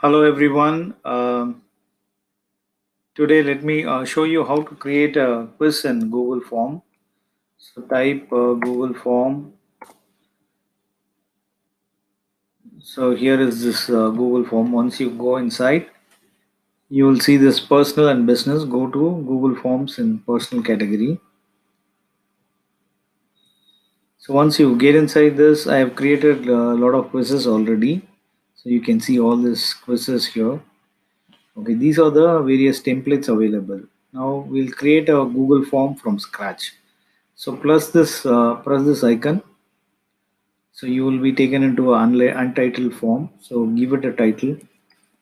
Hello everyone. Today let me show you how to create a quiz in Google Form. So type Google Form. So here is this Google Form. Once you go inside, you will see this personal and business. Go to Google Forms in personal category. So once you get inside this, I have created a lot of quizzes already. So you can see all these quizzes here. Okay, these are the various templates available. Now we'll create a Google Form from scratch. So press this icon. So you will be taken into an untitled form. So give it a title.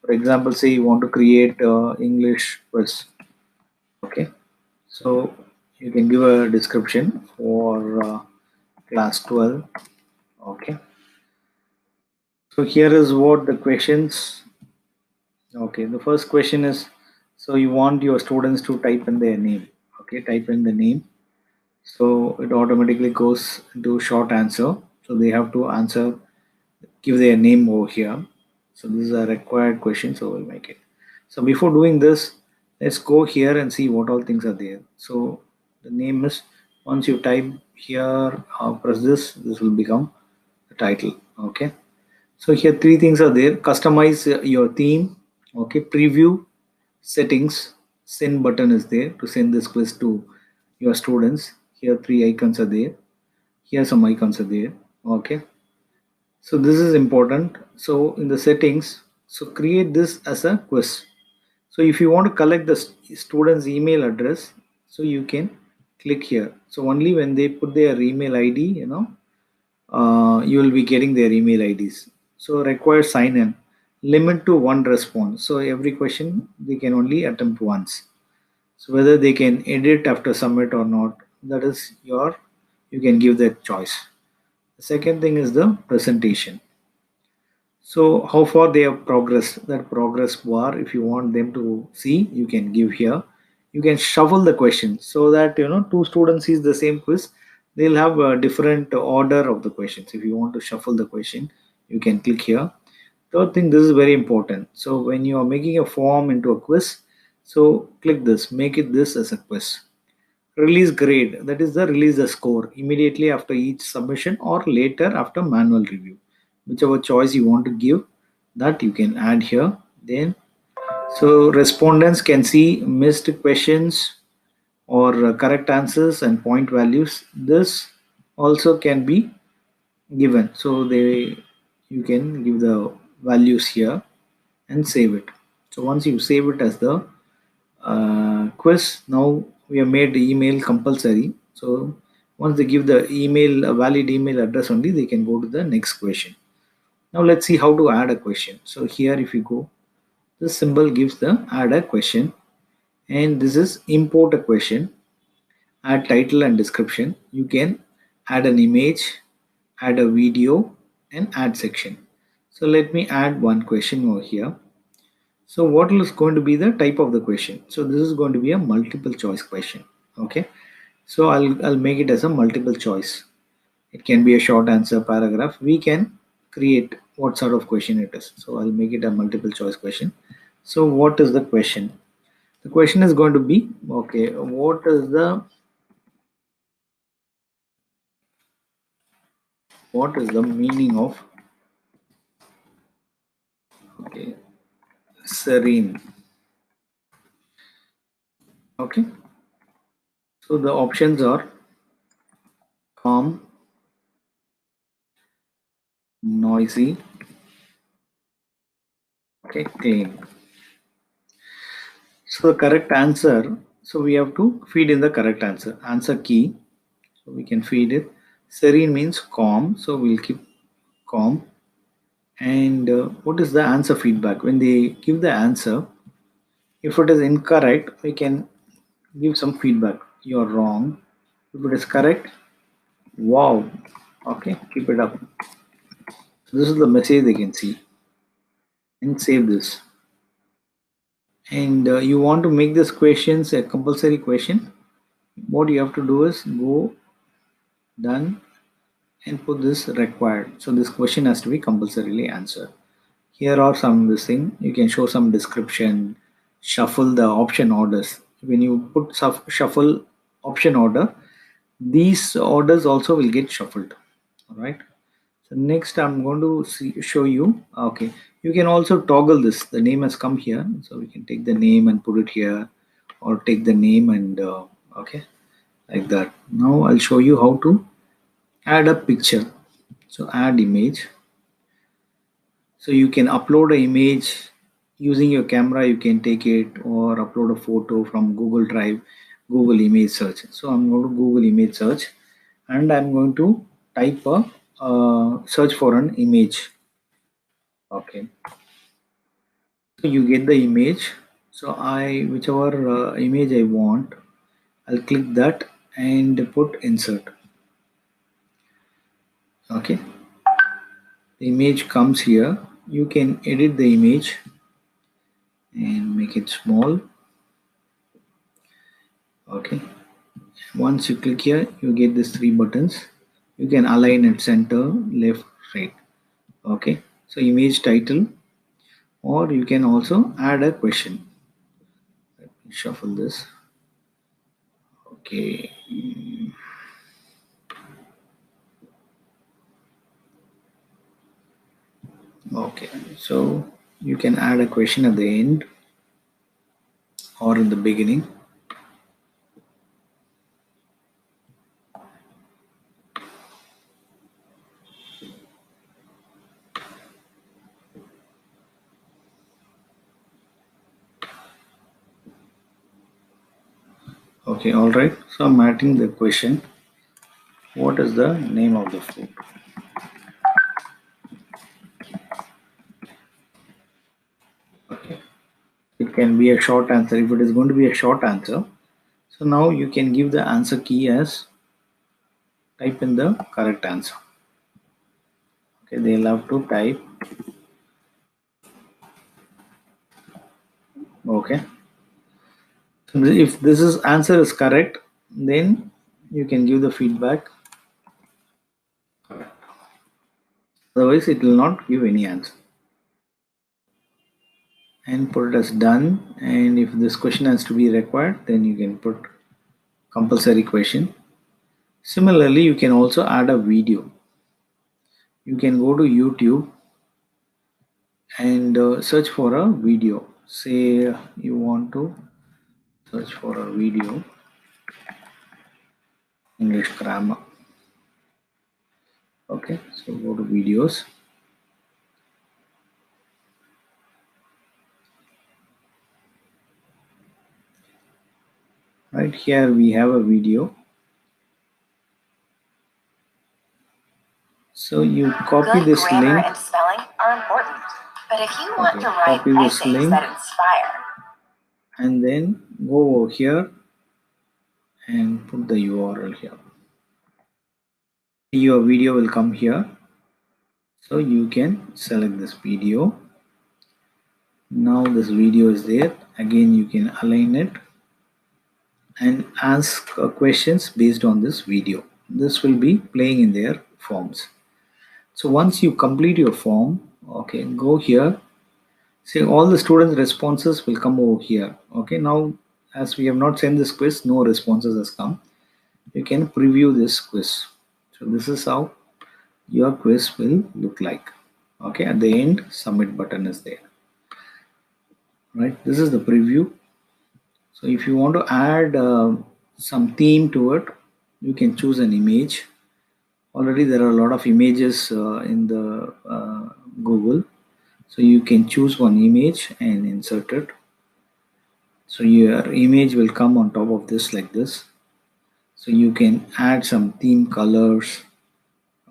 For example, say you want to create English quiz. Okay. So you can give a description for class 12. Okay. So here is what the questions. Okay. The first question is, so you want your students to type in their name. Okay. Type in the name. So it automatically goes into short answer. So they have to answer, give their name over here. So this is a required question, so we'll make it. So before doing this, let's go here and see what all things are there. So the name is, once you type here, press this will become the title. Okay. So here three things are there. Customize your theme. Okay. Preview, settings, send button is there to send this quiz to your students. Here three icons are there. Here some icons are there. Okay. So this is important. So in the settings, so create this as a quiz. So if you want to collect the student's email address, so you can click here. So only when they put their email ID, you will be getting their email IDs. So require sign in, limit to one response. So every question they can only attempt once. So whether they can edit after submit or not, that is you can give that choice. The second thing is the presentation. So how far they have progressed, that progress bar, if you want them to see, you can give here. You can shuffle the questions so that two students sees the same quiz, they'll have a different order of the questions. If you want to shuffle the question, you can click here. Third thing, this is very important. So when you are making a form into a quiz, so click this, make it this as a quiz. Release grade, that is the release the score immediately after each submission or later after manual review. Whichever choice you want to give, that you can add here. Then, so respondents can see missed questions or correct answers and point values. This also can be given. So you can give the values here and save it. So once you save it as the quiz, now we have made the email compulsory. So once they give the email, a valid email address only, they can go to the next question. Now let's see how to add a question. So here if you go, this symbol gives the add a question, and this is import a question, add title and description. You can add an image, add a video, and add section. So let me add one question over here. So what is going to be the type of the question? So this is going to be a multiple choice question. Okay. So I'll make it as a multiple choice. It can be a short answer paragraph. We can create what sort of question it is. So I'll make it a multiple choice question. So what is the question? The question is going to be, okay, what is the meaning of, okay, serene? Okay. So the options are calm, noisy, okay, clean. So the correct answer, so we have to feed in the correct answer. Answer key, so we can feed it. Serene means calm, so we'll keep calm. And what is the answer feedback? When they give the answer, if it is incorrect, we can give some feedback. You are wrong. If it is correct, wow. Okay, keep it up. So this is the message they can see. And save this. And you want to make this questions a compulsory question. What you have to do is go done and put this required. So this question has to be compulsorily answered. Here are some this thing. You can show some description, shuffle the option orders. When you put shuffle option order, these orders also will get shuffled. All right. So next I'm going to show you. Okay, you can also toggle this. The name has come here, so we can take the name and put it here, or take the name and okay, like that. Now I'll show you how to add a picture. So add image. So you can upload an image using your camera. You can take it or upload a photo from Google Drive, Google Image Search. So I'm going to Google Image Search, and I'm going to type a search for an image. Okay, so you get the image. So whichever image I want, I'll click that and put insert. Okay, the image comes here. You can edit the image and make it small. Okay, once you click here, you get these three buttons. You can align it center, left, right. Okay, so image title, or you can also add a question. Let me shuffle this. Okay. Okay, so you can add a question at the end or in the beginning. Okay, all right. So I'm adding the question. What is the name of the food? Okay, it can be a short answer. If it is going to be a short answer, so now you can give the answer key as type in the correct answer. Okay, they'll have to type. Okay, so if this is answer is correct, then you can give the feedback. Otherwise, it will not give any answer. And put it as done. And if this question has to be required, then you can put compulsory question. Similarly, you can also add a video. You can go to YouTube and search for a video. Say you want to search for a video, English grammar. Okay, so go to videos. Right here we have a video. So you copy Good this grammar link. and spelling are important, but if you want to write copy this essays link that inspire, and then go over here and put the URL here. Your video will come here, so you can select this video. Now this video is there. Again, you can align it and ask questions based on this video. This will be playing in their forms. So once you complete your form, okay, go here. See, all the students' responses will come over here. Okay, now as we have not sent this quiz, no responses has come. You can preview this quiz. So this is how your quiz will look like. Okay, at the end, submit button is there. Right, this is the preview. So if you want to add some theme to it, you can choose an image. Already there are a lot of images in the Google. So you can choose one image and insert it. So your image will come on top of this like this. So you can add some theme colors.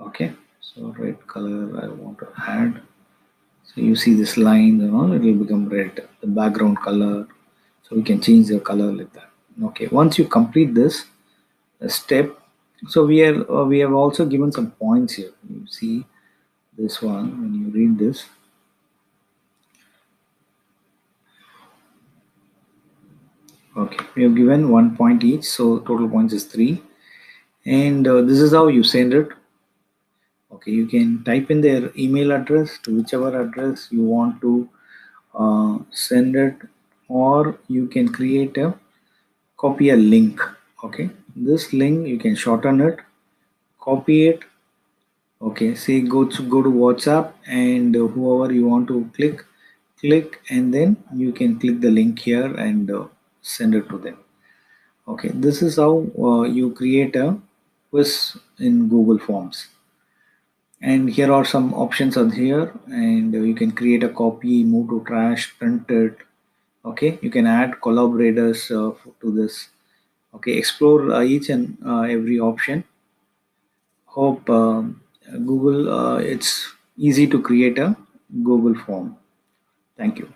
Okay, so red color I want to add. So you see this line, it will become red, the background color. So we can change the color like that. Okay, once you complete this step, so we have also given some points here. You see this one when you read this. Okay, we have given 1 point each, so total points is 3, and this is how you send it. Okay, you can type in their email address to whichever address you want to send it, or you can create a copy a link. Okay, this link you can shorten it, copy it. Okay, say go to WhatsApp, and whoever you want to click, and then you can click the link here and send it to them. Okay, this is how you create a quiz in Google Forms. And here are some options are here, and you can create a copy, move to trash, print it. Okay, you can add collaborators to this. Okay, explore each and every option. Hope Google, it's easy to create a Google form. Thank you.